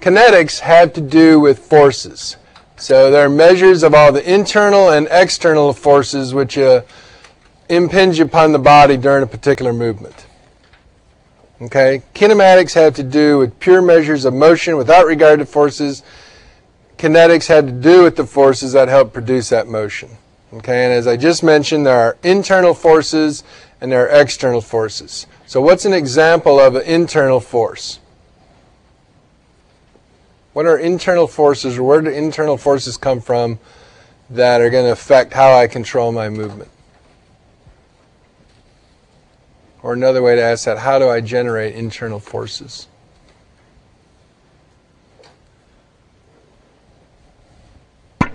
kinetics have to do with forces. So there are measures of all the internal and external forces which impinge upon the body during a particular movement. Okay? Kinematics have to do with pure measures of motion without regard to forces. Kinetics had to do with the forces that help produce that motion. Okay? And as I just mentioned, there are internal forces and there are external forces. So what's an example of an internal force? What are internal forces, or where do internal forces come from that are going to affect how I control my movement? Or another way to ask that, how do I generate internal forces? How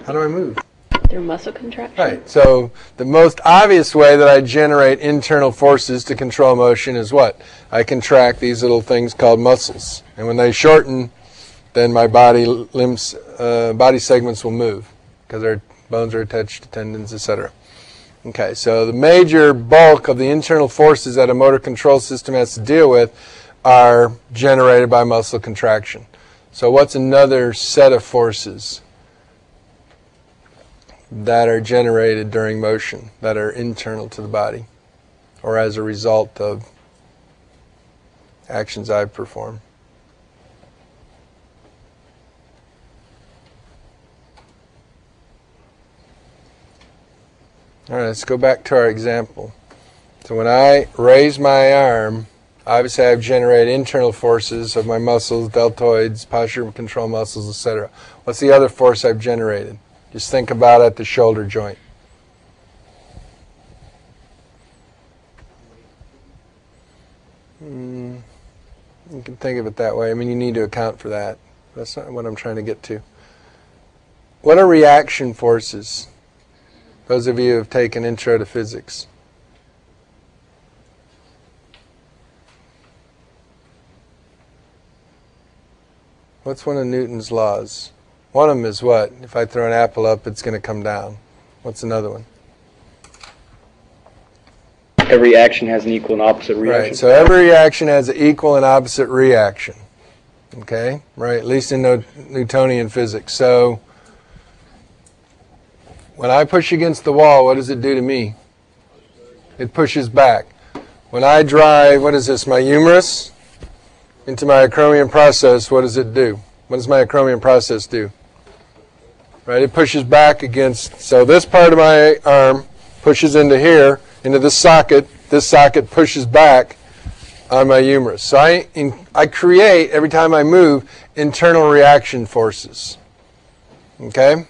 do I move? Through muscle contraction. Right. So the most obvious way that I generate internal forces to control motion is what? I contract these little things called muscles. And when they shorten, then my body segments will move because their bones are attached to tendons, etc. Okay, so the major bulk of the internal forces that a motor control system has to deal with are generated by muscle contraction. So what's another set of forces that are generated during motion, that are internal to the body, or as a result of actions I perform? All right, let's go back to our example. So when I raise my arm, obviously I've generated internal forces of my muscles, deltoids, posture control muscles, etc. What's the other force I've generated? Just think about it, the shoulder joint. You can think of it that way. I mean, you need to account for that. That's not what I'm trying to get to. What are reaction forces? Those of you who have taken Intro to Physics. What's one of Newton's laws? One of them is what? If I throw an apple up, it's going to come down. What's another one? Every action has an equal and opposite reaction. Right, so every reaction has an equal and opposite reaction. Okay? Right, at least in Newtonian physics. So when I push against the wall, what does it do to me? It pushes back. When I drive, what is this, my humerus into my acromion process, what does it do? What does my acromion process do? Right, it pushes back against, so this part of my arm pushes into here, into this socket pushes back on my humerus. So I create, every time I move, internal reaction forces. Okay?